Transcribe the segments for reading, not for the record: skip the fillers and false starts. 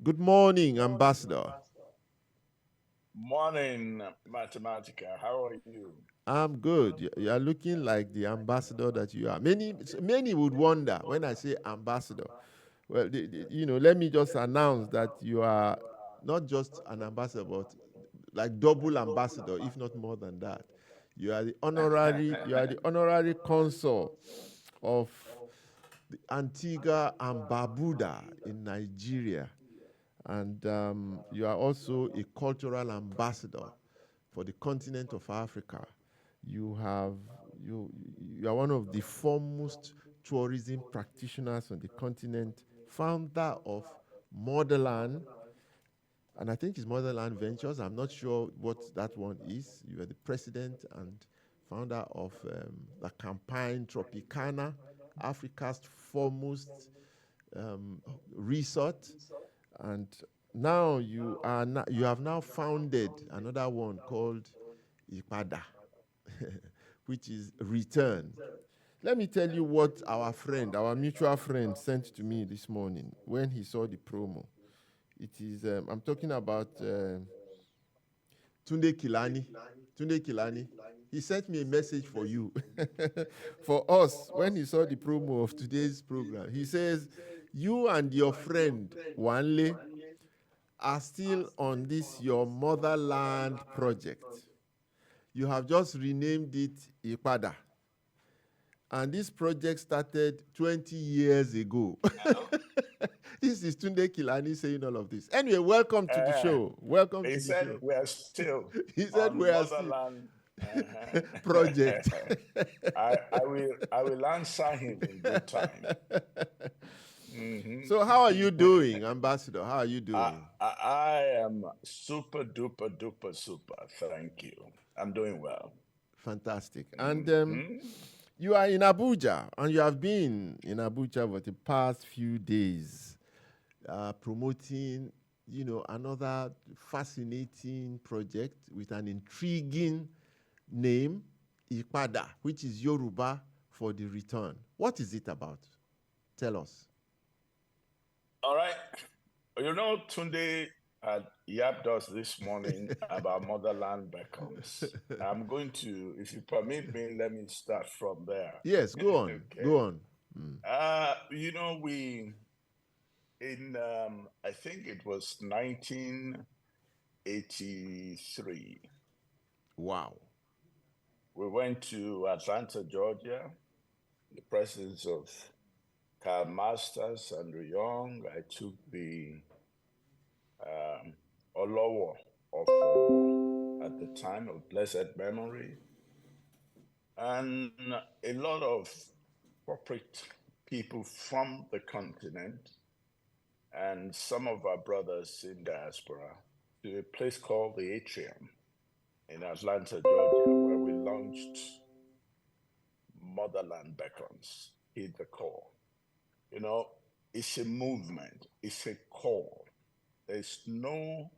Good morning, Ambassador. Morning, Mathematica. How are you? I'm good. You are looking like the ambassador that you are. Many would wonder when I say ambassador. Well, let me just announce that you are not just an ambassador, but like double ambassador, if not more than that. You are the honorary consul of the Antigua and Barbuda in Nigeria, and you are also a cultural ambassador for the continent of Africa. You have you you are one of the foremost tourism practitioners on the continent, founder of Motherland, and I think it's Motherland Ventures. I'm not sure what that one is. You are the president and founder of the Campaign Tropicana, Africa's foremost resort, and now you have now founded another one called IPADA, which is return. Let me tell you what our mutual friend, sent to me this morning when he saw the promo. It is, I'm talking about Tunde Kilani. Tunde Kilani. He sent me a message for you, for us, when he saw the promo of today's program. He says, you and your friend, Wanle, are still on this your motherland project. You have just renamed it IPADA. And this project started 20 years ago. This is Tunde Kilani saying all of this. Anyway, welcome to the show. Welcome He to the said show. we are still He said on we are still Motherland project. I will answer him in good time. So how are you doing, Ambassador? How are you doing? I am super duper duper super. Thank you. I'm doing well. Fantastic. And you are in Abuja, and you have been in Abuja for the past few days, promoting, another fascinating project with an intriguing name, IPADA, which is Yoruba for the return. What is it about? Tell us. All right. Tunde had yapped us this morning about Motherland beacons. I'm going to, if you permit me, let me start from there. Yes, go on. Okay. Go on. We in I think it was 1983. Wow. We went to Atlanta, Georgia, in the presence of Karl Masters, Andrew Young. I took the Olowo of at the time of blessed memory, and a lot of corporate people from the continent and some of our brothers in diaspora to a place called the Atrium in Atlanta, Georgia, where we launched Motherland Beacons, Heed the Call. It's a movement, it's a call. There's no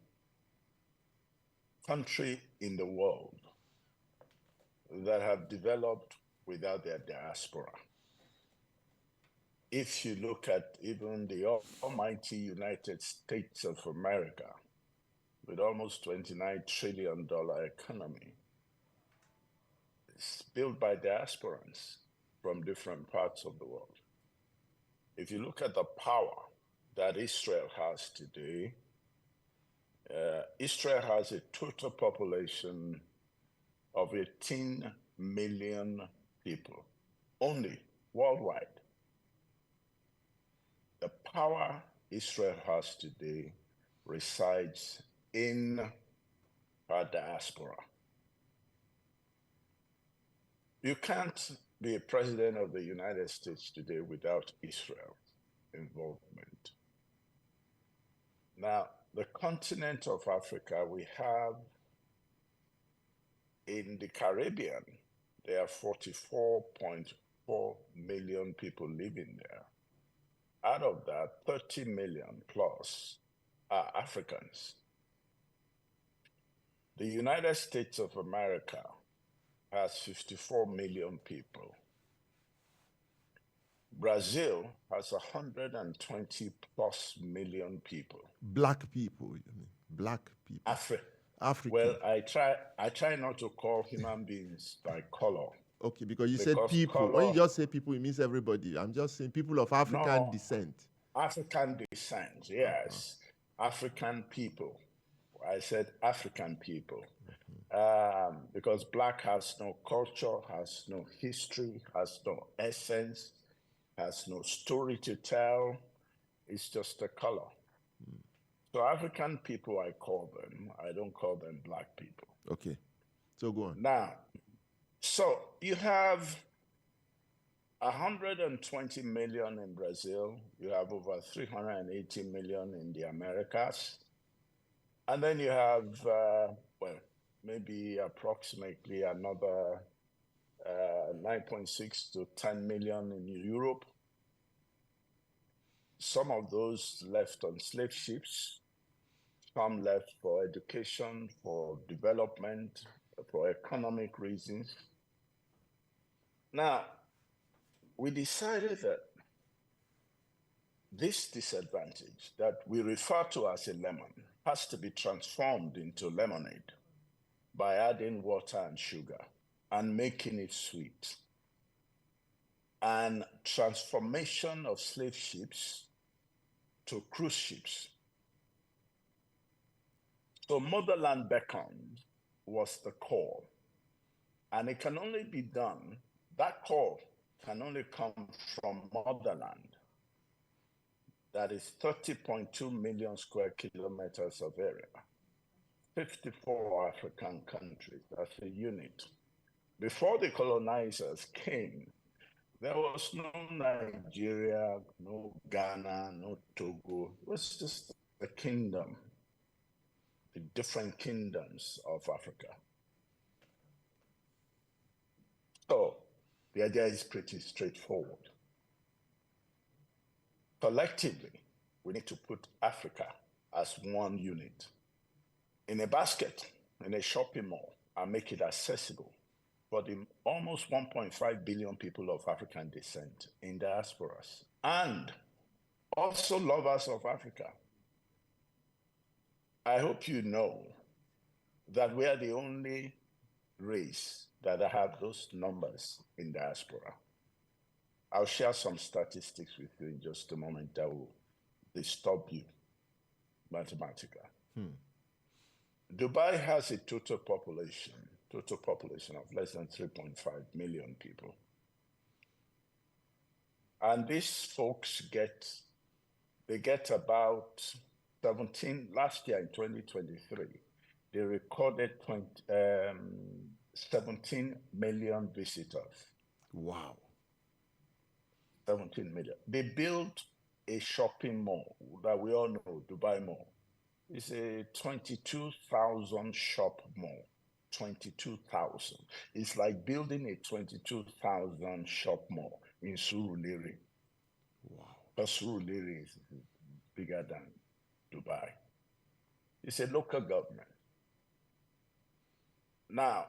country in the world that have developed without their diaspora. If you look at even the almighty United States of America, with almost $29 trillion economy, it's built by diasporans from different parts of the world. If you look at the power that Israel has today, Israel has a total population of 18 million people, only worldwide. The power Israel has today resides in our diaspora. You can't be a president of the United States today without Israel's involvement. Now, the continent of Africa, we have in the Caribbean, there are 44.4 million people living there. Out of that, 30 million plus are Africans. The United States of America has 54 million people. Brazil has 120 plus million people. Black people, you mean? Black people. African. Well, I try not to call human beings by color. Okay, because you said people. When you just say people, it means everybody. I'm just saying people of African descent. African descent, yes. African people. I said African people. Because black has no culture, has no history, has no essence, has no story to tell. It's just a color. So African people, I call them. I don't call them black people. Okay. So go on. Now, so you have 120 million in Brazil. You have over 380 million in the Americas. And then you have, maybe approximately another 9.6 to 10 million in Europe. Some of those left on slave ships, some left for education, for development, for economic reasons. Now, we decided that this disadvantage that we refer to as a lemon has to be transformed into lemonade by adding water and sugar and making it sweet. And transformation of slave ships to cruise ships. So Motherland beckoned was the call. And it can only be done, that call can only come from Motherland. That is 30.2 million square kilometers of area. 54 African countries, that's a unit. Before the colonizers came, there was no Nigeria, no Ghana, no Togo. It was just a kingdom, the different kingdoms of Africa. So the idea is pretty straightforward. Collectively, we need to put Africa as one unit in a basket, in a shopping mall, and make it accessible for the almost 1.5 billion people of African descent in diasporas, and also lovers of Africa. I hope you know that we are the only race that have those numbers in diaspora. I'll share some statistics with you in just a moment that will disturb you mathematically. Dubai has a total population of less than 3.5 million people. And these folks get about 17, last year in 2023, they recorded 17 million visitors. Wow. 17 million. They built a shopping mall that we all know, Dubai Mall. It's a 22,000 shop mall. 22,000. It's like building a 22,000 shop mall in Surulere. Wow. But Surulere is bigger than Dubai. It's a local government. Now,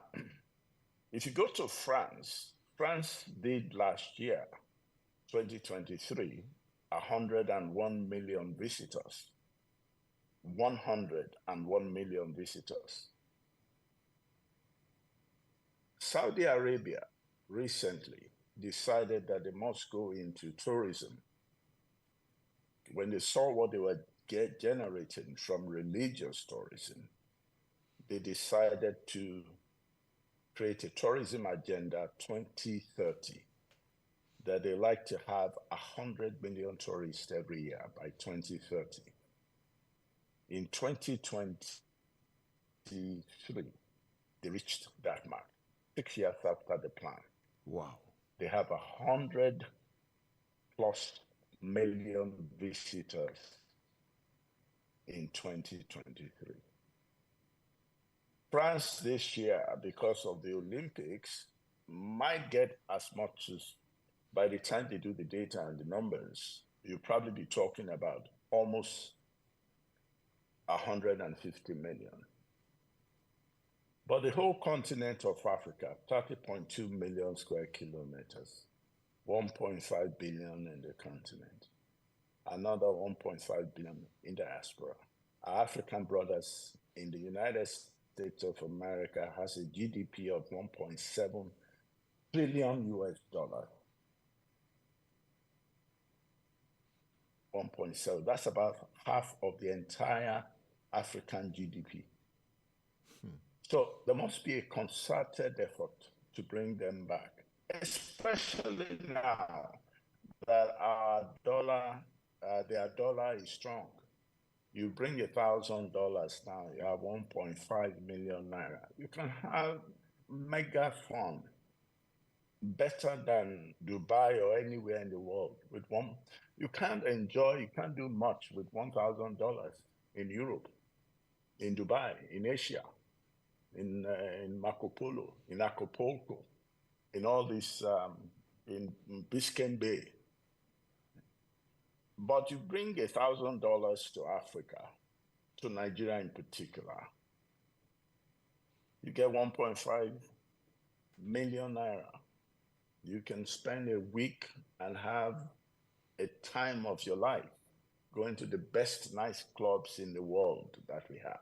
if you go to France, France did last year, 2023, 101 million visitors. 101 million visitors. Saudi Arabia recently decided that they must go into tourism. When they saw what they were generating from religious tourism, they decided to create a tourism agenda 2030, that they like to have 100 million tourists every year by 2030. In 2023, they reached that mark, 6 years after the plan. Wow. They have 100 plus million visitors in 2023. France this year, because of the Olympics, might get as much as, by the time they do the data and the numbers, you'll probably be talking about almost 150 million. But the whole continent of Africa, 30.2 million square kilometers, 1.5 billion in the continent, another 1.5 billion in diaspora. Our African brothers in the United States of America has a GDP of 1.7 trillion US dollars. 1.7, that's about half of the entire African GDP. So there must be a concerted effort to bring them back, especially now that our dollar, their dollar is strong. You bring $1,000 now, you have 1.5 million naira. You can have mega fun, better than Dubai or anywhere in the world. With one, you can't do much with $1,000 in Europe, in Dubai, in Asia, in Marco Polo, in Acapulco, in all this, in Biscayne Bay. But you bring $1,000 to Africa, to Nigeria in particular, you get 1.5 million naira. You can spend a week and have a time of your life going to the best nice clubs in the world that we have,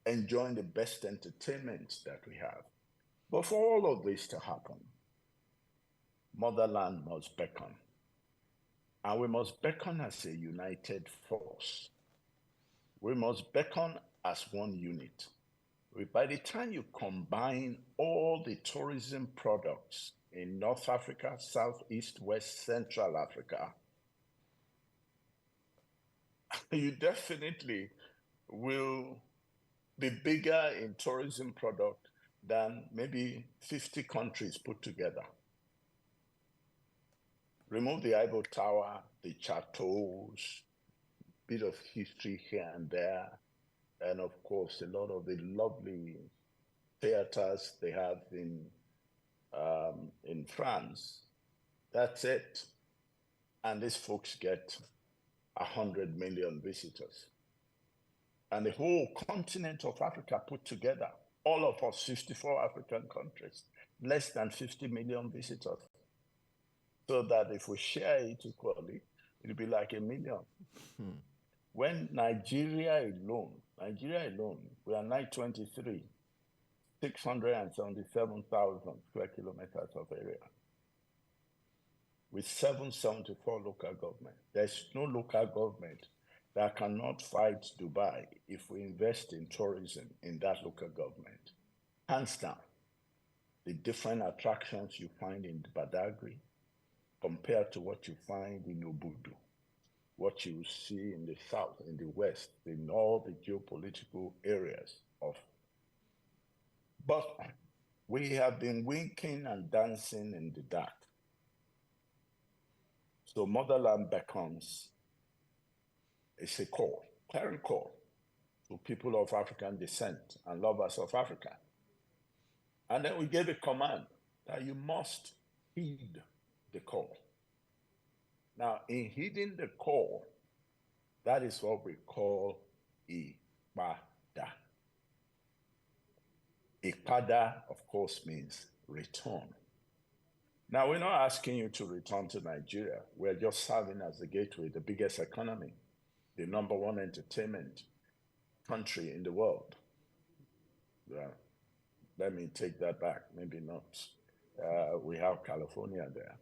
enjoying the best entertainment that we have. But for all of this to happen, Motherland must beckon. And we must beckon as a united force. We must beckon as one unit. By the time you combine all the tourism products in North Africa, Southeast, West, Central Africa, you definitely will be bigger in tourism product than maybe 50 countries put together. Remove the Eiffel Tower, the chateaus, bit of history here and there, and of course, a lot of the lovely theaters they have in France. That's it. And these folks get 100 million visitors. And the whole continent of Africa put together, all of us, 54 African countries, less than 50 million visitors. So that if we share it equally, it'll be like 1 million. When Nigeria alone, we are 923, 677,000 square kilometers of area, with 774 local government. There's no local government that cannot fight Dubai if we invest in tourism in that local government. Hands down, the different attractions you find in Badagry compared to what you find in Obudu, what you see in the south, in the west, in all the geopolitical areas of. But we have been winking and dancing in the dark. So Motherland beckons. It's a call, clear call to people of African descent and lovers of Africa. And then we gave a command that you must heed the call. Now, in heeding the call, that is what we call IPADA. IPADA, of course, means return. Now, we're not asking you to return to Nigeria. We're just serving as the gateway, the biggest economy, the #1 entertainment country in the world. Let me take that back. Maybe not. We have California there.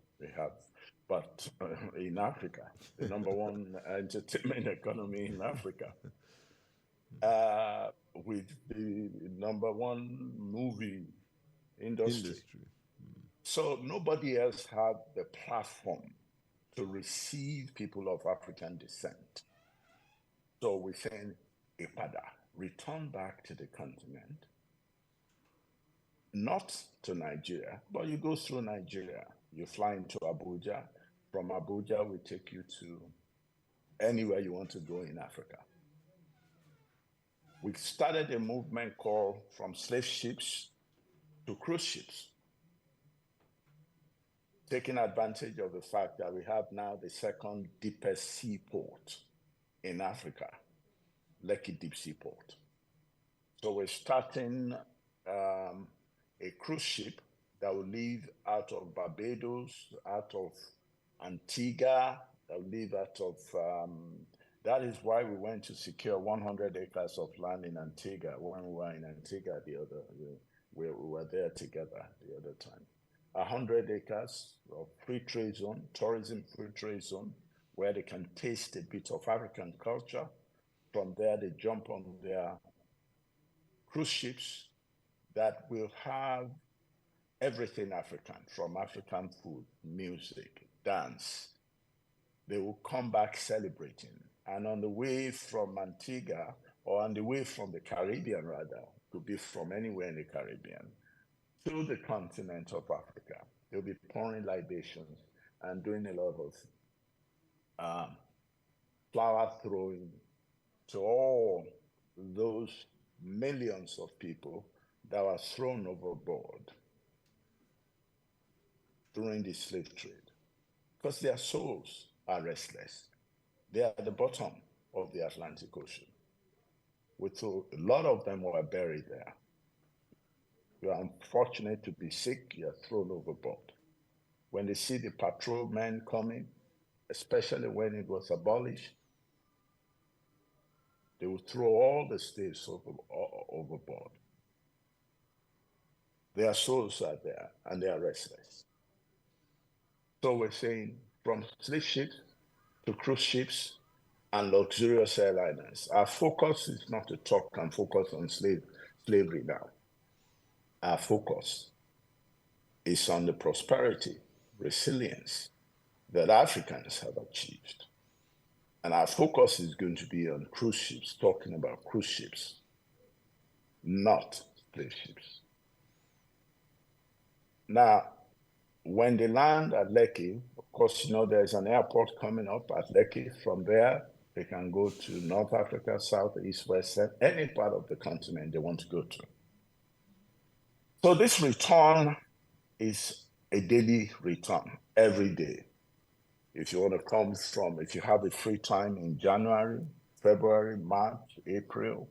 But in Africa, the #1 entertainment economy in Africa, with the #1 movie industry. So nobody else had the platform to receive people of African descent. So we send IPADA, return back to the continent, not to Nigeria, but you go through Nigeria. You fly into Abuja. From Abuja, we take you to anywhere you want to go in Africa. We started a movement called From Slave Ships to Cruise Ships, taking advantage of the fact that we have now the second deepest seaport in Africa, Lekki Deep Seaport. So we're starting a cruise ship that will live out of Barbados, out of Antigua, that will live out of. That is why we went to secure 100 acres of land in Antigua when we were in Antigua we were there together the other time. 100 acres of free trade zone, tourism free trade zone, where they can taste a bit of African culture. From there, they jump on their cruise ships that will have everything African, from African food, music, dance. They will come back celebrating. And on the way from Antigua, or on the way from the Caribbean rather, could be from anywhere in the Caribbean, to the continent of Africa, they'll be pouring libations and doing a lot of flower throwing to all those millions of people that were thrown overboard during the slave trade, because their souls are restless. They are at the bottom of the Atlantic Ocean. A lot of them were buried there. You are unfortunate to be sick, you are thrown overboard. When they see the patrolmen coming, especially when it was abolished, they will throw all the slaves overboard. Their souls are there and they are restless. So we're saying from slave ships to cruise ships and luxurious airliners. Our focus is not to talk and focus on slavery now. Our focus is on the prosperity, resilience that Africans have achieved. And our focus is going to be on cruise ships, talking about cruise ships, not slave ships. Now, when they land at Lekki, of course, you know, there's an airport coming up at Lekki. From there, they can go to North Africa, South, East, West, any part of the continent they want to go to. So this return is a daily return, every day. If you want to come from, if you have a free time in January, February, March, April,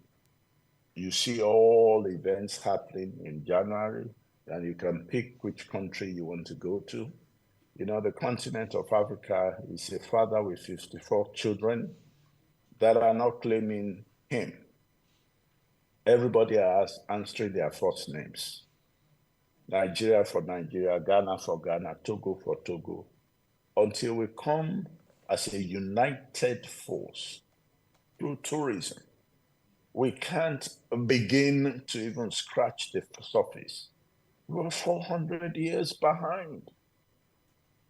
you see all events happening in January, and you can pick which country you want to go to. You know, the continent of Africa is a father with 54 children that are not claiming him. Everybody is answering their first names. Nigeria for Nigeria, Ghana for Ghana, Togo for Togo, until we come as a united force through tourism. We can't begin to even scratch the surface. We're 400 years behind.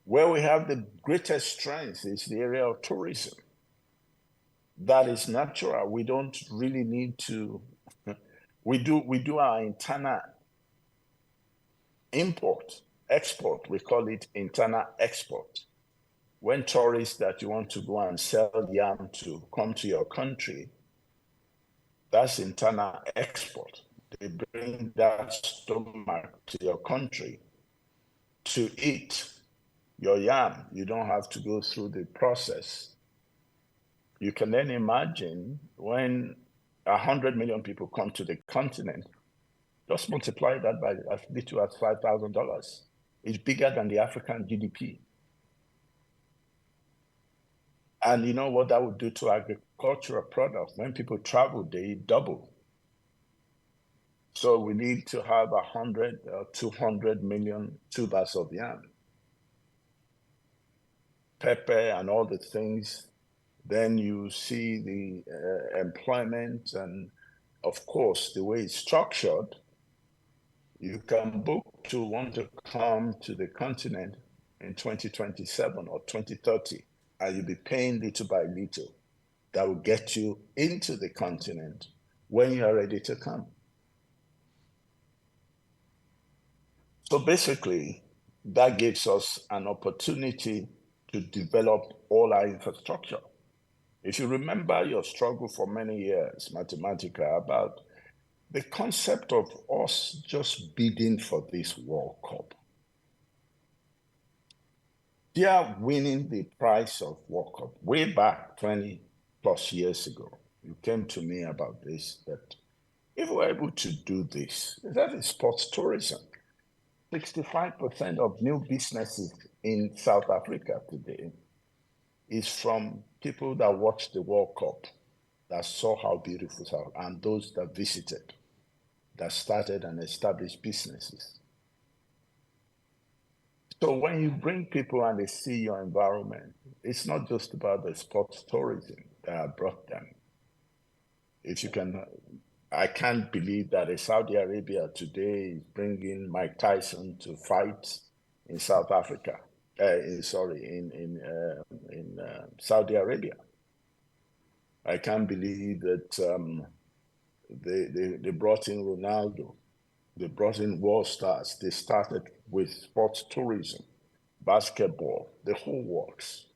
Where we have the greatest strength is the area of tourism. That is natural. We don't really need to, we do our internal import, export, we call it internal export. When tourists that you want to go and sell yam to come to your country, that's internal export. They bring that stomach to your country to eat your yam. You don't have to go through the process. You can then imagine when 100 million people come to the continent, just multiply that by as little as $5,000. It's bigger than the African GDP. And you know what that would do to agricultural products? When people travel, they double. So we need to have 100 or 200 million tubers of yam, pepper and all the things. Then you see the employment, and of course, the way it's structured, you can book to want to come to the continent in 2027 or 2030, and you'll be paying little by little. That will get you into the continent when you are ready to come. So basically, that gives us an opportunity to develop all our infrastructure. If you remember your struggle for many years, Mathematica, about the concept of us just bidding for this World Cup. They are winning the prize of World Cup way back 20 plus years ago. You came to me about this, that if we're able to do this, that is sports tourism. 65% of new businesses in South Africa today is from people that watched the World Cup, that saw how beautiful South, and those that visited, that started and established businesses. So when you bring people and they see your environment, it's not just about the sports tourism that brought them. If you can, I can't believe that Saudi Arabia today is bringing Mike Tyson to fight in South Africa. In Saudi Arabia. I can't believe that they brought in Ronaldo. They brought in world stars. They started with sports tourism, basketball, the whole works.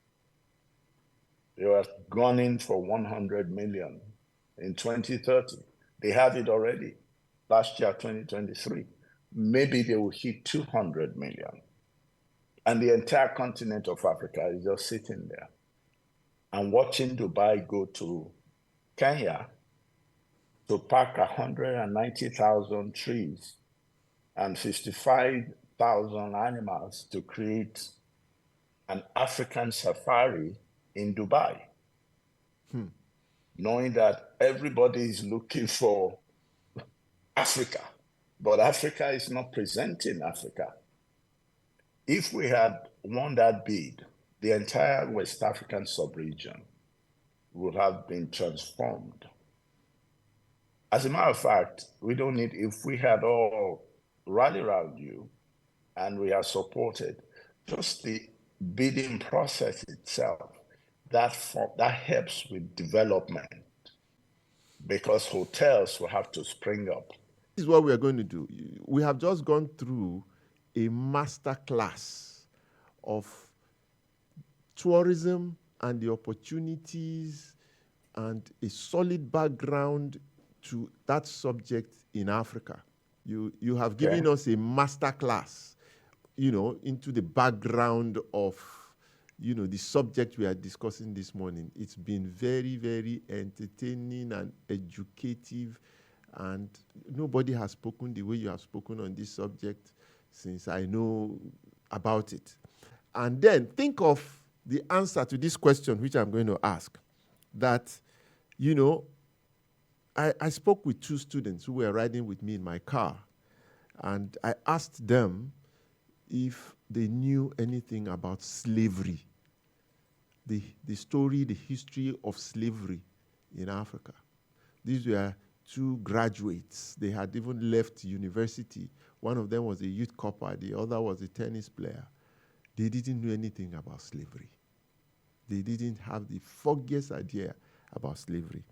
They were gunning for 100 million in 2030. They have it already. Last year, 2023. Maybe they will hit 200 million. And the entire continent of Africa is just sitting there and watching Dubai go to Kenya to pack 190,000 trees and 55,000 animals to create an African safari in Dubai. Knowing that everybody is looking for Africa, but Africa is not presenting Africa. If we had won that bid, the entire West African sub-region would have been transformed. As a matter of fact, we don't need, if we had all rallied around you and we are supported, just the bidding process itself, that helps with development, because hotels will have to spring up. This is what we are going to do. We have just gone through a master class of tourism and the opportunities and a solid background to that subject in Africa. You have given us a master class, into the background of, the subject we are discussing this morning. It's been very, very entertaining and educative, and nobody has spoken the way you have spoken on this subject since I know about it. And then think of the answer to this question, which I'm going to ask, that, I spoke with two students who were riding with me in my car, and I asked them if they knew anything about slavery, the story, the history of slavery in Africa. These were two graduates. They had even left university. One of them was a youth corper, the other was a tennis player. They didn't know anything about slavery. They didn't have the foggiest idea about slavery.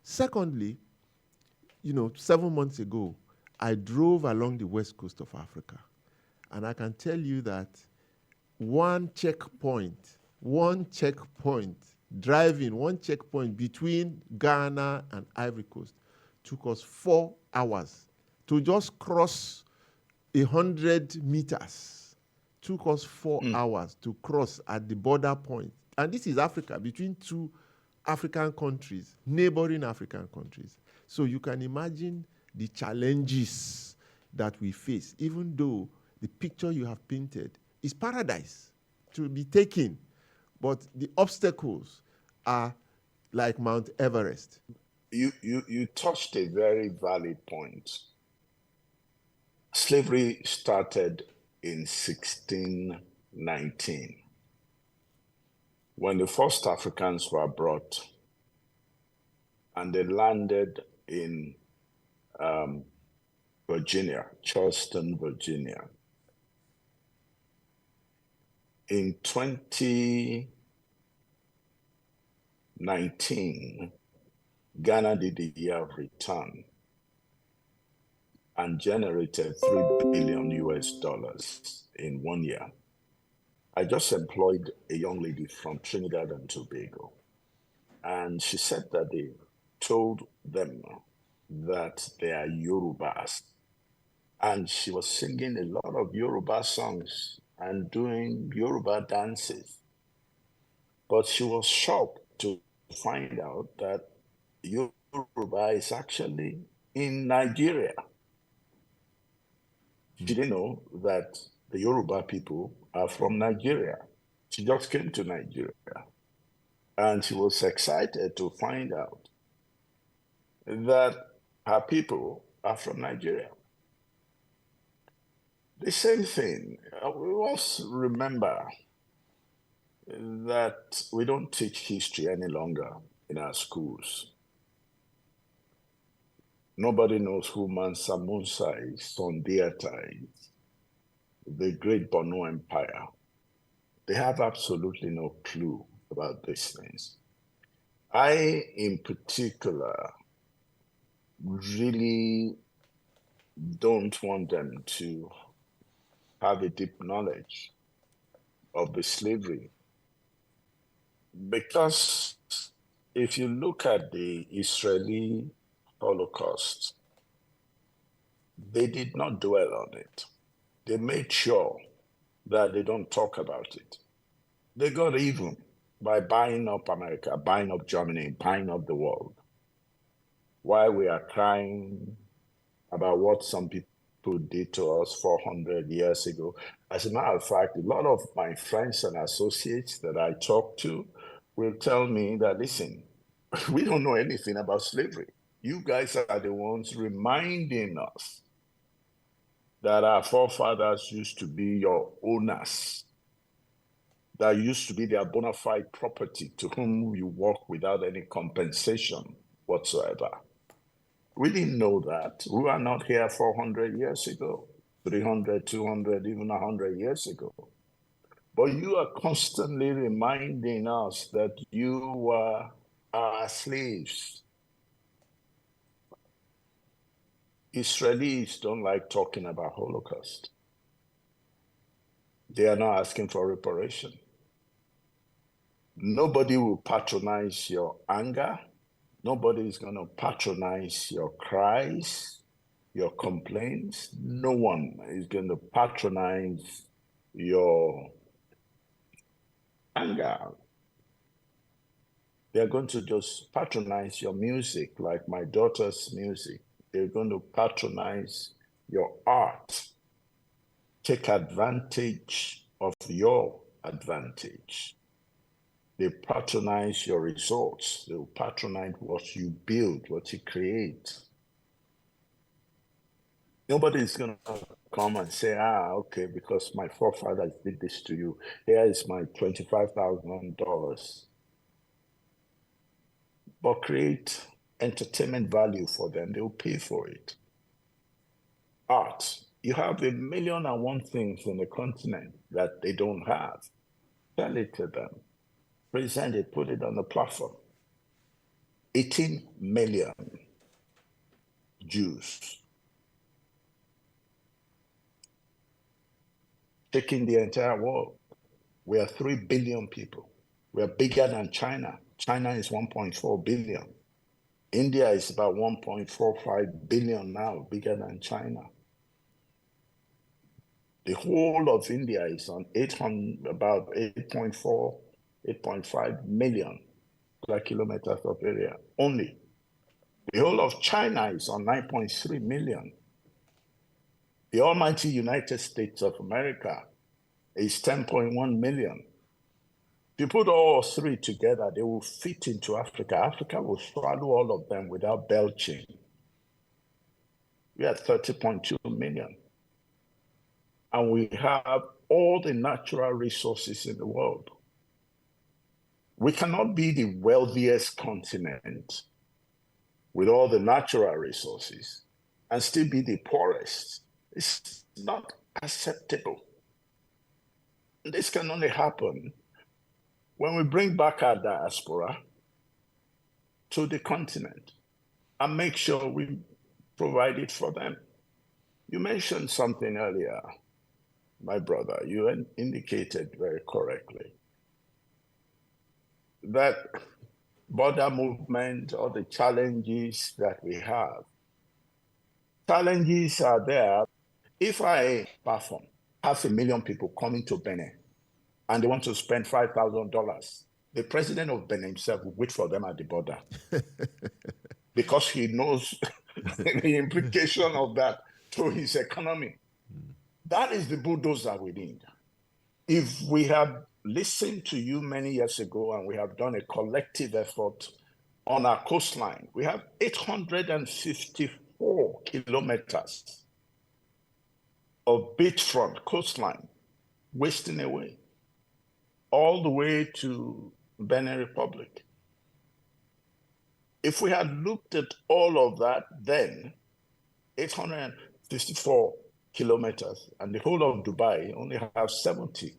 Secondly, 7 months ago, I drove along the west coast of Africa, and I can tell you that one checkpoint between Ghana and Ivory Coast took us 4 hours to just cross 100 meters. Took us 4 hours to cross at the border point. And this is Africa, between two African countries, neighboring African countries. So you can imagine the challenges that we face, even though the picture you have painted is paradise to be taken, but the obstacles are like Mount Everest. You touched a very valid point. Slavery started in 1619, when the first Africans were brought, and they landed in Virginia, Charleston, Virginia. In 2019, Ghana did the year of return and generated $3 billion in 1 year. I just employed a young lady from Trinidad and Tobago, and she said that they told them that they are Yorubas, and she was singing a lot of Yoruba songs and doing Yoruba dances. But she was shocked to find out that Yoruba is actually in Nigeria. She didn't know that the Yoruba people are from Nigeria. She just came to Nigeria. And she was excited to find out that her people are from Nigeria. The same thing, we must remember that we don't teach history any longer in our schools. Nobody knows who Mansa Musa is, Sondiata is, the great Borno Empire. They have absolutely no clue about these things. I, in particular, really don't want them to have a deep knowledge of the slavery. Because if you look at the Israeli Holocaust, they did not dwell on it. They made sure that they don't talk about it. They got even by buying up America, buying up Germany, buying up the world. While we are crying about what some people did to us 400 years ago. As a matter of fact, a lot of my friends and associates that I talk to will tell me that, listen, we don't know anything about slavery. You guys are the ones reminding us that our forefathers used to be your owners, that used to be their bona fide property to whom you work without any compensation whatsoever. We didn't know that. We were not here 400 years ago, 300, 200, even 100 years ago. But you are constantly reminding us that you were our slaves. Israelis don't like talking about Holocaust. They are not asking for reparation. Nobody will patronize your anger. Nobody is going to patronize your cries, your complaints. No one is going to patronize your anger. They're going to just patronize your music, like my daughter's music. They're going to patronize your art, take advantage of your advantage. They patronize your results. They will patronize what you build, what you create. Nobody is going to come and say, okay, because my forefathers did this to you. Here is my $25,000. But create entertainment value for them. They will pay for it. Art. You have 1,000,001 things in the continent that they don't have. Tell it to them. Present it, put it on the platform. 18 million Jews. Taking the entire world. We are 3 billion people. We are bigger than China. China is 1.4 billion. India is about 1.45 billion now, bigger than China. The whole of India is on about 8.4, 8.5 million square kilometers of area only. The whole of China is on 9.3 million. The almighty United States of America is 10.1 million. If you put all three together, they will fit into Africa. Africa will swallow all of them without belching. We are 30.2 million. And we have all the natural resources in the world. We cannot be the wealthiest continent with all the natural resources and still be the poorest. It's not acceptable. This can only happen when we bring back our diaspora to the continent and make sure we provide it for them. You mentioned something earlier, my brother. You indicated very correctly that border movement or the challenges that we have. Challenges are there. If I perform 500,000 people coming to Benin and they want to spend $5,000, the president of Benin himself will wait for them at the border because he knows the implication of that to his economy. That is the bulldozer we need. If we had listened to you many years ago and we have done a collective effort on our coastline, we have 854 kilometers of beachfront coastline wasting away, all the way to Benin Republic. If we had looked at all of that then, 854 kilometers, and the whole of Dubai only have 70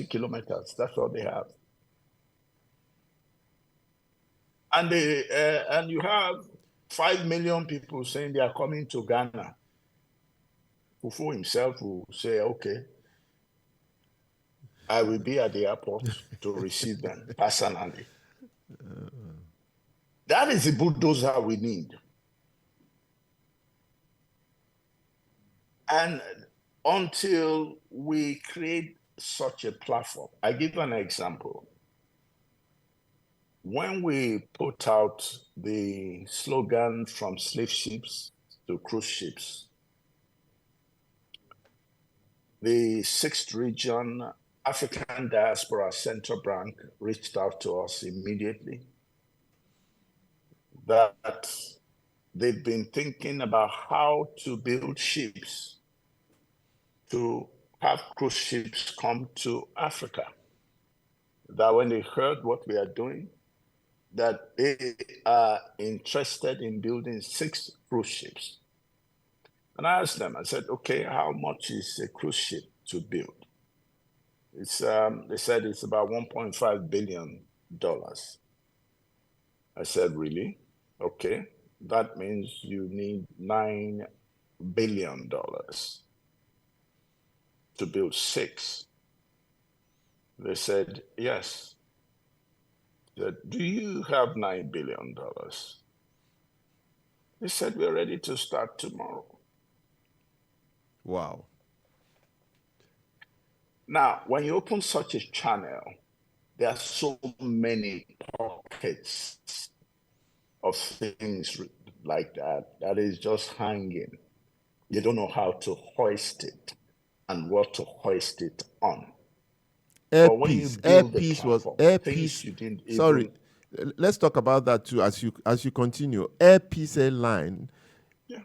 kilometers. That's all they have. And and you have 5 million people saying they are coming to Ghana. Fufu himself will say, okay, I will be at the airport to receive them personally. That is the bulldozer we need. And until we create such a platform, I give an example. When we put out the slogan from slave ships to cruise ships, the 6th region African Diaspora Central Bank reached out to us immediately that they've been thinking about how to build ships to have cruise ships come to Africa. That when they heard what we are doing, that they are interested in building 6 cruise ships. And I asked them, I said, okay, how much is a cruise ship to build? It's they said it's about $1.5 billion. I said, really? Okay, that means you need $9 billion to build 6. They said, yes. I said, do you have $9 billion? They said, we're ready to start tomorrow. Wow. Now, when you open such a channel, there are so many pockets of things like that is just hanging. You don't know how to hoist it and what to hoist it on. Airpiece you didn't even... Sorry, let's talk about that too as you continue. Airpiece Airline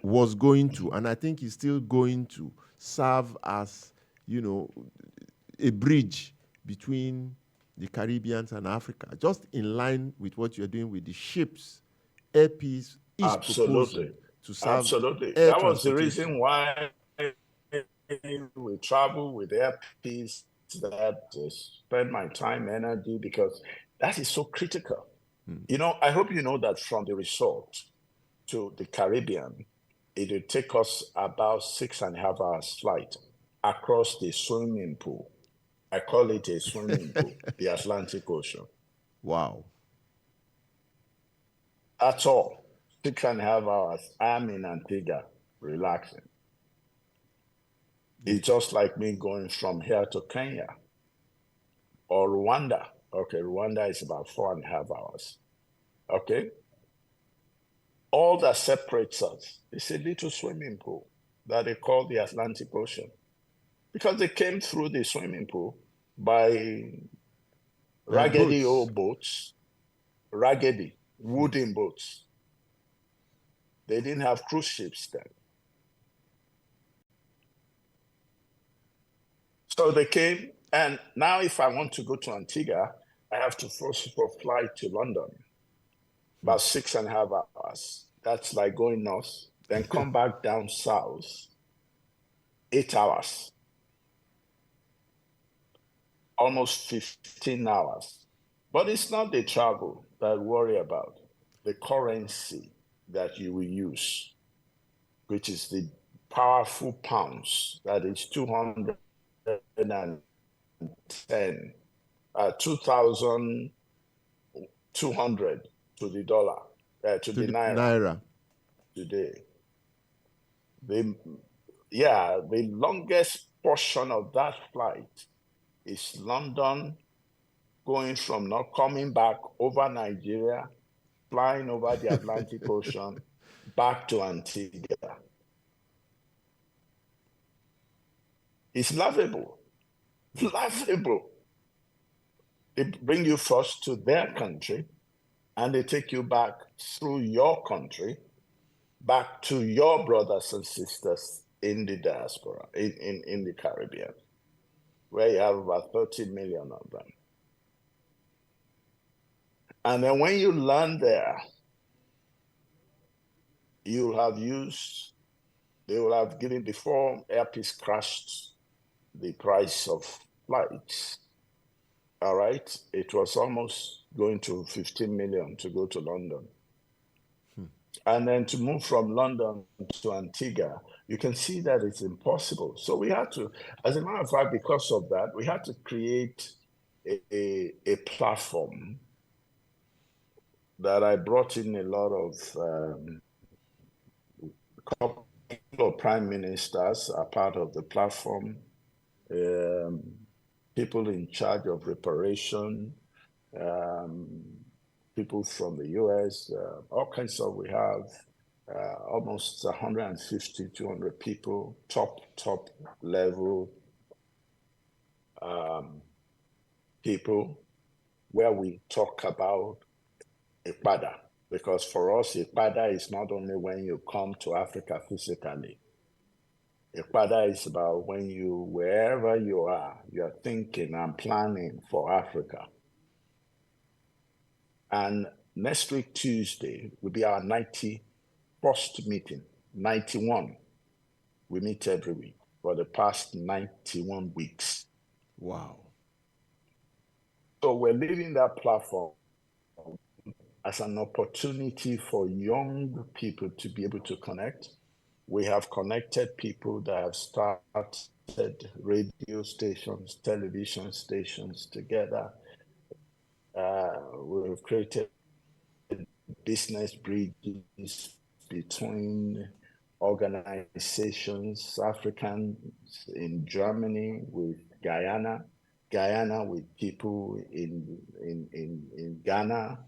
was going to, and I think is still going to, serve as, a bridge between the Caribbean and Africa, just in line with what you're doing with the ships. Airpiece is proposing to serve. Absolutely. That was the reason why we travel with Airpiece, that spend my time, energy, because that is so critical. I hope you know that from the resort to the Caribbean, it will take us about 6.5 hours flight across the swimming pool. I call it a swimming pool, the Atlantic Ocean. Wow. That's all. 6.5 hours. I'm in Antigua, relaxing. It's just like me going from here to Kenya or Rwanda. Okay, Rwanda is about 4.5 hours. Okay? All that separates us is a little swimming pool that they call the Atlantic Ocean. Because they came through the swimming pool by raggedy old boats, raggedy wooden boats. They didn't have cruise ships then. So they came, and now if I want to go to Antigua, I have to first of all fly to London, about 6.5 hours. That's like going north, then come back down south, 8 hours. Almost 15 hours. But it's not the travel that I worry about, the currency that you will use, which is the powerful pounds, that is 210, 2,200 to the dollar, to the naira today. The longest portion of that flight is London, going from not coming back over Nigeria, flying over the Atlantic Ocean, back to Antigua. It's laughable. Laughable. They bring you first to their country, and they take you back through your country, back to your brothers and sisters in the diaspora, in the Caribbean, where you have about 30 million of them. And then when you land there, you have used, they will have given, before airpeace crashed the price of flights, all right, it was almost going to 15 million to go to London. And then to move from London to Antigua, you can see that it's impossible. So we had to, as a matter of fact, because of that, we had to create a platform that I brought in a lot of couple of prime ministers are part of the platform, people in charge of reparation, people from the US, all kinds of, we have almost 150, 200 people, top level people, where we talk about IPADA. Because for us, IPADA is not only when you come to Africa physically. IPADA is about when you, wherever you are, you're thinking and planning for Africa. And next week, Tuesday, will be our 91st meeting, 91. We meet every week for the past 91 weeks. Wow. So we're leaving that platform as an opportunity for young people to be able to connect. We have connected people that have started radio stations, television stations together. We've created business bridges between organizations, Africans in Germany with Guyana with people in Ghana,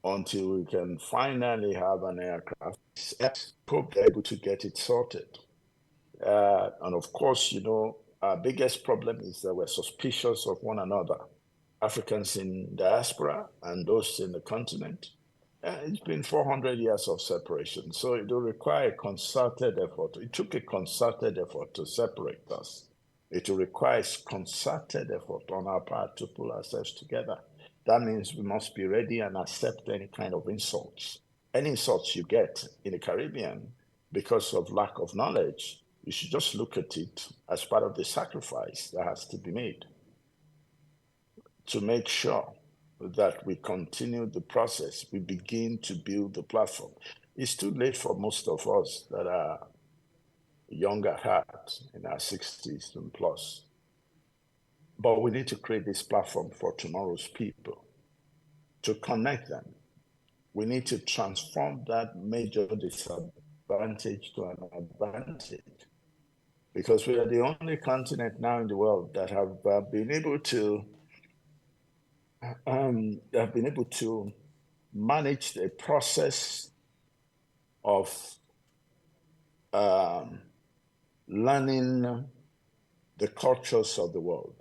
until we can finally have an aircraft. Hope they're able to get it sorted. And of course, you know, our biggest problem is that we're suspicious of one another. Africans in diaspora and those in the continent. It's been 400 years of separation, so it will require a concerted effort. It took a concerted effort to separate us. It will require a concerted effort on our part to pull ourselves together. That means we must be ready and accept any kind of insults. Any insults you get in the Caribbean because of lack of knowledge, you should just look at it as part of the sacrifice that has to be made to make sure that we continue the process, we begin to build the platform. It's too late for most of us that are younger at heart, in our 60s and plus. But we need to create this platform for tomorrow's people, to connect them. We need to transform that major disadvantage to an advantage, because we are the only continent now in the world that have been able to manage the process of learning the cultures of the world.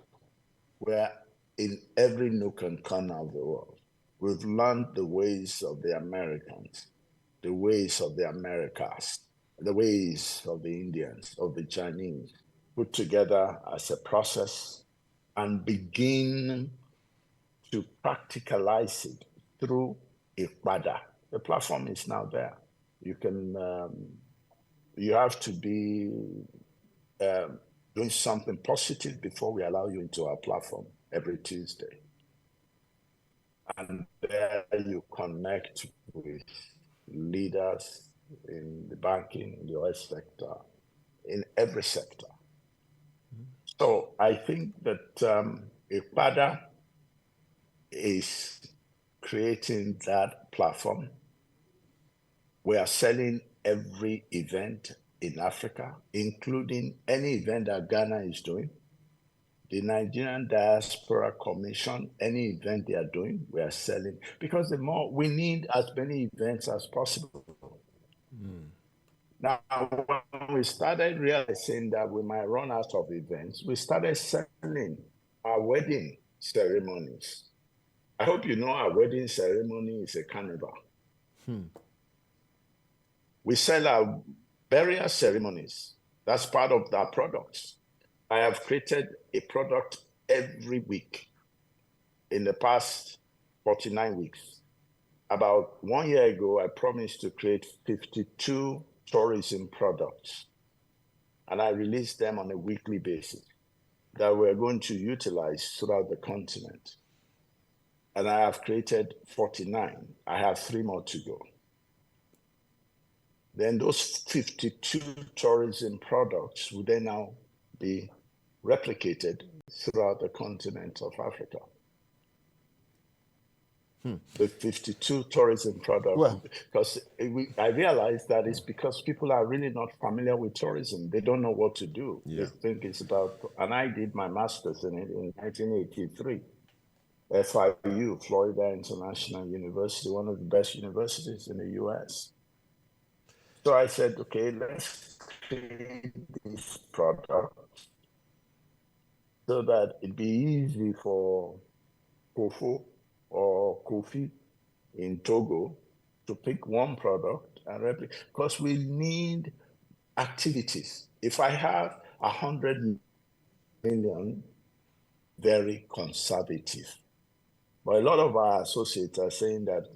We're in every nook and corner of the world. We've learned the ways of the Americans, the ways of the Americas, the ways of the Indians, of the Chinese, put together as a process and begin to practicalize it through IPADA. The platform is now there. You can, you have to be doing something positive before we allow you into our platform every Tuesday. And there you connect with leaders in the banking, in the oil sector, in every sector. So I think that IPADA is creating that platform. We are selling every event in Africa, including any event that Ghana is doing. The Nigerian Diaspora Commission, any event they are doing, we are selling, because the more we need as many events as possible. Now, when we started realizing that we might run out of events, we started selling our wedding ceremonies. I hope you know our wedding ceremony is a carnival. We sell our burial ceremonies. That's part of our products. I have created a product every week in the past 49 weeks. About 1 year ago, I promised to create 52 tourism products, and I released them on a weekly basis that we're going to utilize throughout the continent. And I have created 49. I have 3 more to go. Then those 52 tourism products will then now be replicated throughout the continent of Africa. The 52 tourism products, because I realized that it's because people are really not familiar with tourism. They don't know what to do. They think it's about, and I did my master's in it in 1983. FIU, Florida International University, one of the best universities in the US. So I said, okay, let's create this product so that it'd be easy for Kofo or Kofi in Togo to pick one product and replicate, because we need activities. If I have 100 million, very conservative. But a lot of our associates are saying that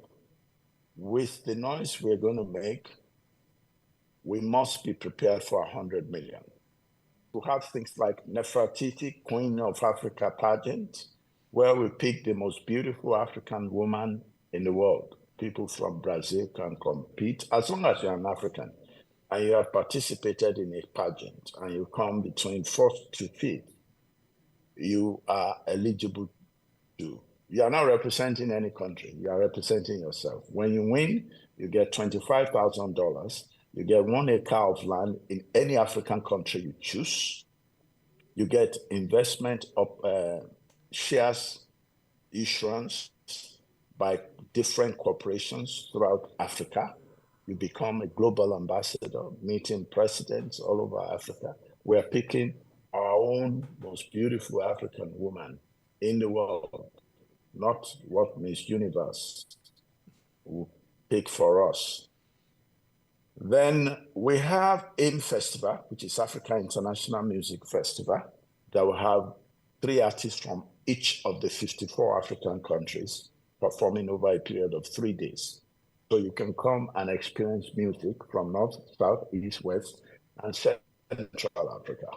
with the noise we're going to make, we must be prepared for 100 million. To have things like Nefertiti, Queen of Africa pageant, where we pick the most beautiful African woman in the world. People from Brazil can compete, as long as you're an African, and you have participated in a pageant, and you come between 4th to 5th, you are eligible to. You are not representing any country, you are representing yourself. When you win, you get $25,000. You get 1 acre of land in any African country you choose. You get investment of shares issuance by different corporations throughout Africa. You become a global ambassador, meeting presidents all over Africa. We're picking our own most beautiful African woman in the world, not what Miss Universe will pick for us. Then we have AIM Festival, which is Africa International Music Festival, that will have 3 artists from each of the 54 African countries performing over a period of 3 days. So you can come and experience music from North, South, East, West, and Central Africa.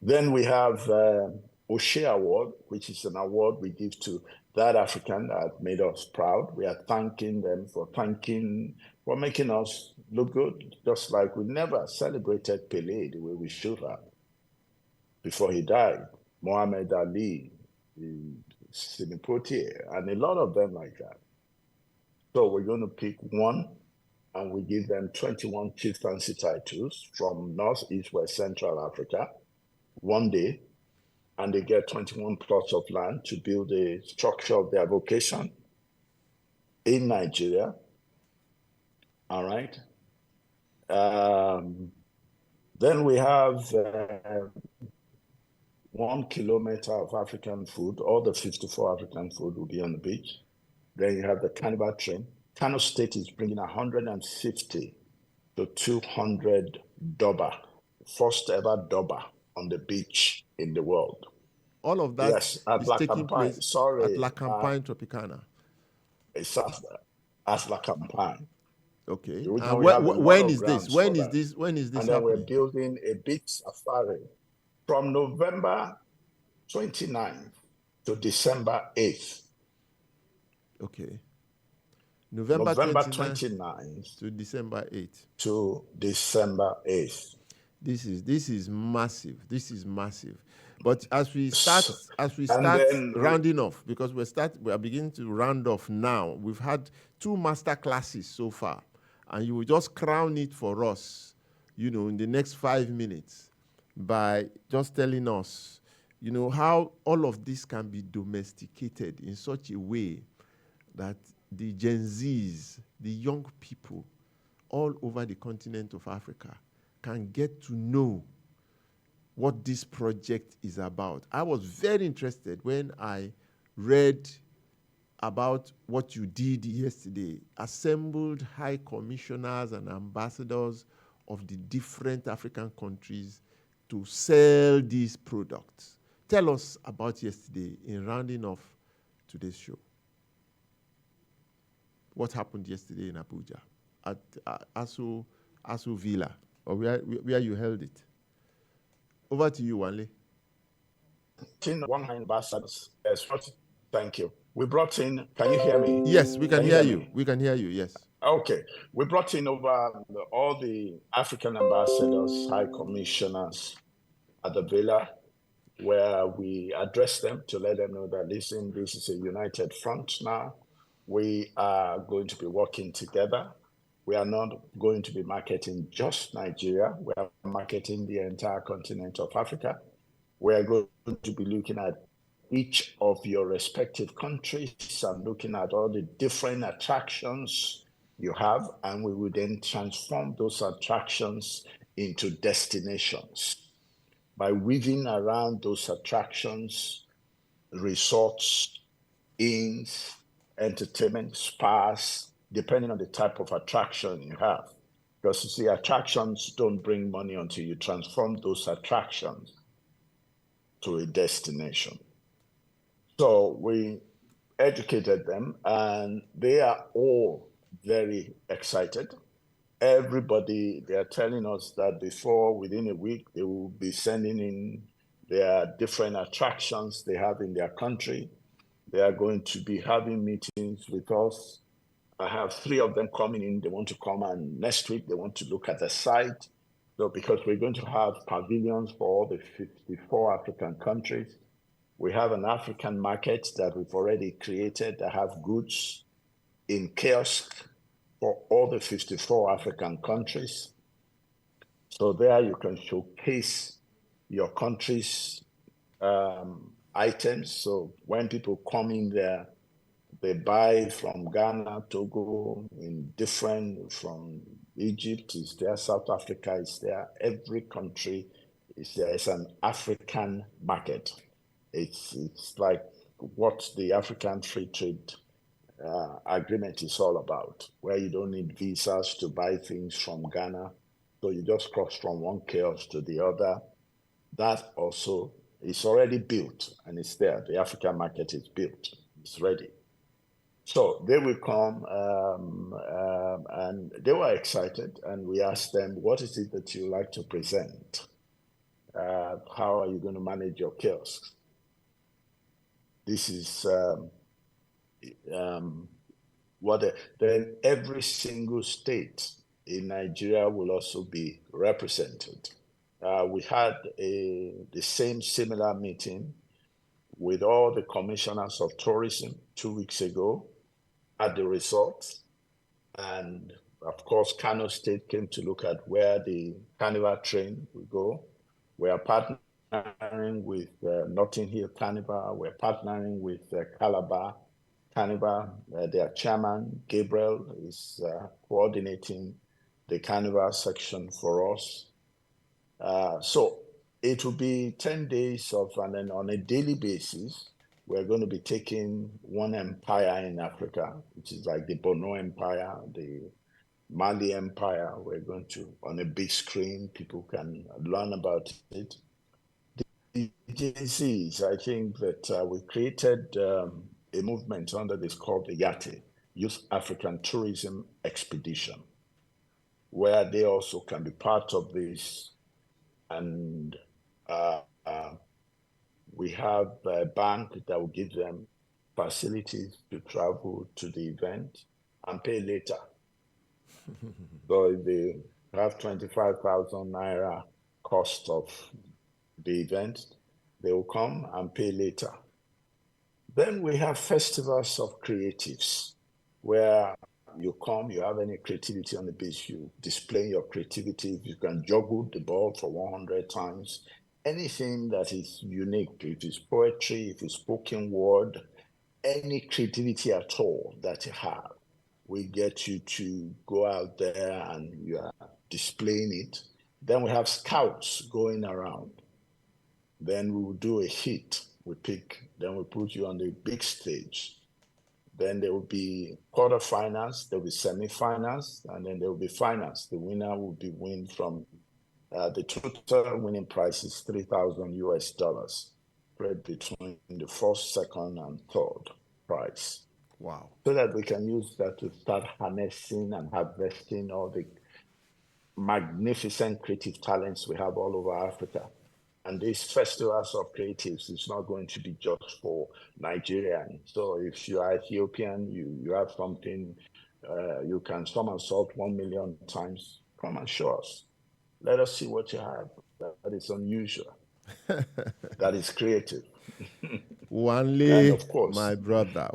Then we have O'Shea Award, which is an award we give to that African that made us proud. We are thanking them for making us look good, just like we never celebrated Pelé the way we should have before he died. Muhammad Ali, Sidney Poitier, and a lot of them like that. So we're going to pick one, and we give them 21 chieftaincy titles from North, East, West, Central Africa, 1 day, and they get 21 plots of land to build a structure of their vocation in Nigeria. All right. Then we have 1 kilometer of African food. All the 54 African food will be on the beach. Then you have the Carnival train. Kano State is bringing 150 to 200 Doba, first ever Doba on the beach in the world. All of that is taking place at La Campagne Tropicana. It's at La Campagne. Okay. When is this? When is this and then happening? We're building a beach safari from November 29th to December 8th. Okay. November 29th to December 8th. To December 8th. This is massive. This is massive. But as we start rounding off, because we are beginning to round off now. We've had 2 master classes so far, and you will just crown it for us, in the next 5 minutes by just telling us, how all of this can be domesticated in such a way that the Gen Zs, the young people, all over the continent of Africa can get to know what this project is about. I was very interested when I read about what you did yesterday, assembled high commissioners and ambassadors of the different African countries to sell these products. Tell us about yesterday in rounding off today's show. What happened yesterday in Abuja at Aso Villa, or where you held it? Over to you, Wanle. 100 ambassadors. Yes, thank you. We brought in, can you hear me? Yes, we can hear you. We can hear you, yes. Okay. We brought in over all the African ambassadors, high commissioners at the villa, where we addressed them to let them know that, listen, this is a united front now. We are going to be working together. We are not going to be marketing just Nigeria. We are marketing the entire continent of Africa. We are going to be looking at each of your respective countries and looking at all the different attractions you have, and we will then transform those attractions into destinations by weaving around those attractions, resorts, inns, entertainment, spas, depending on the type of attraction you have. Because you see, attractions don't bring money until you transform those attractions to a destination. So we educated them, and they are all very excited. Everybody, they are telling us that within a week, they will be sending in their different attractions they have in their country. They are going to be having meetings with us. I have 3 of them coming in. They want to come, and next week they want to look at the site. So because we're going to have pavilions for all the 54 African countries. We have an African market that we've already created that have goods in kiosk for all the 54 African countries. So there you can showcase your country's items. So when people come in there, they buy from Ghana, Togo, from Egypt is there, South Africa is there, every country is there. It's an African market. It's like what the African Free Trade Agreement is all about, where you don't need visas to buy things from Ghana. So you just cross from one kiosk to the other. That also is already built and it's there. The African market is built, it's ready. So they will come and they were excited, and we asked them, what is it that you like to present? How are you going to manage your kiosks? This is then every single state in Nigeria will also be represented. We had the similar meeting with all the commissioners of tourism 2 weeks ago at the resort. And of course, Kano State came to look at where the Carnival train will go. We are partnering with Notting Hill Carnival. We're partnering with Calabar Carnival. Their chairman, Gabriel, is coordinating the Carnival section for us. So it will be 10 days and then on a daily basis, we're going to be taking one empire in Africa, which is like the Bono Empire, the Mali Empire. We're going to, on a big screen, people can learn about it. The DJCs, I think that we created a movement under this called the YATE, Youth African Tourism Expedition, where they also can be part of this. And we have a bank that will give them facilities to travel to the event and pay later. So if they have 25,000 naira cost of the event, they will come and pay later. Then we have festivals of creatives, where you come, you have any creativity on the beach, you display your creativity. You can juggle the ball for 100 times. Anything that is unique, if it's poetry, if it's spoken word, any creativity at all that you have, we get you to go out there and you are displaying it. Then we have scouts going around. Then we will do a hit. Then we put you on the big stage. Then there will be quarterfinals, there will be semifinals, and then there will be finals. The winner will be win from the total winning price is $3,000 spread between the first, second, and third prize. Wow. So that we can use that to start harnessing and harvesting all the magnificent creative talents we have all over Africa. And these festivals of creatives is not going to be just for Nigerians. So if you are Ethiopian, you have something, you can somersault 1 million times, come and show us. Let us see what you have that is unusual, that is creative. Wanle, And of course, my brother,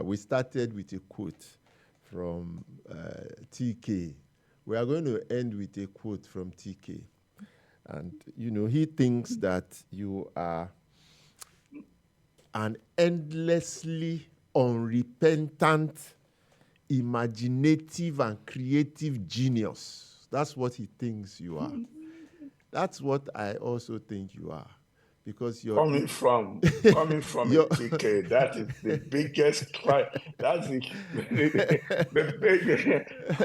we started with a quote from TK. We are going to end with a quote from TK. And, he thinks that you are an endlessly unrepentant, imaginative, and creative genius. That's what he thinks you are. That's what I also think you are. Because you're coming from a TK, that is the biggest client. That's the biggest.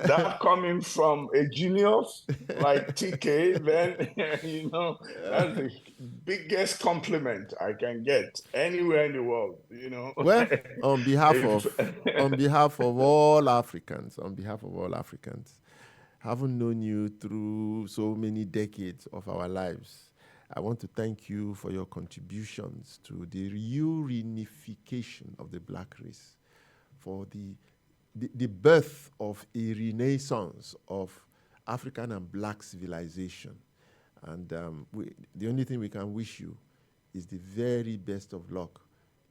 That coming from a genius like TK, then that's the biggest compliment I can get anywhere in the world. Well, on behalf of all Africans, having known you through so many decades of our lives, I want to thank you for your contributions to the reunification of the black race, for the birth of a renaissance of African and black civilization. And the only thing we can wish you is the very best of luck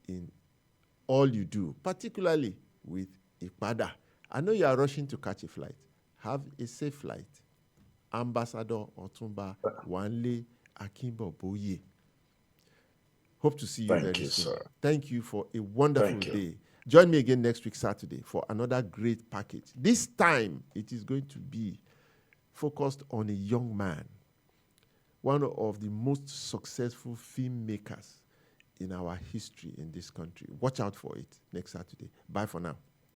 in all you do, particularly with IPADA. I know you are rushing to catch a flight. Have a safe flight. Ambassador Otunba Wanle Akinboboye. Hope to see you very soon. Sir. Thank you for a wonderful day. Join me again next week, Saturday, for another great package. This time, it is going to be focused on a young man, one of the most successful filmmakers in our history in this country. Watch out for it next Saturday. Bye for now.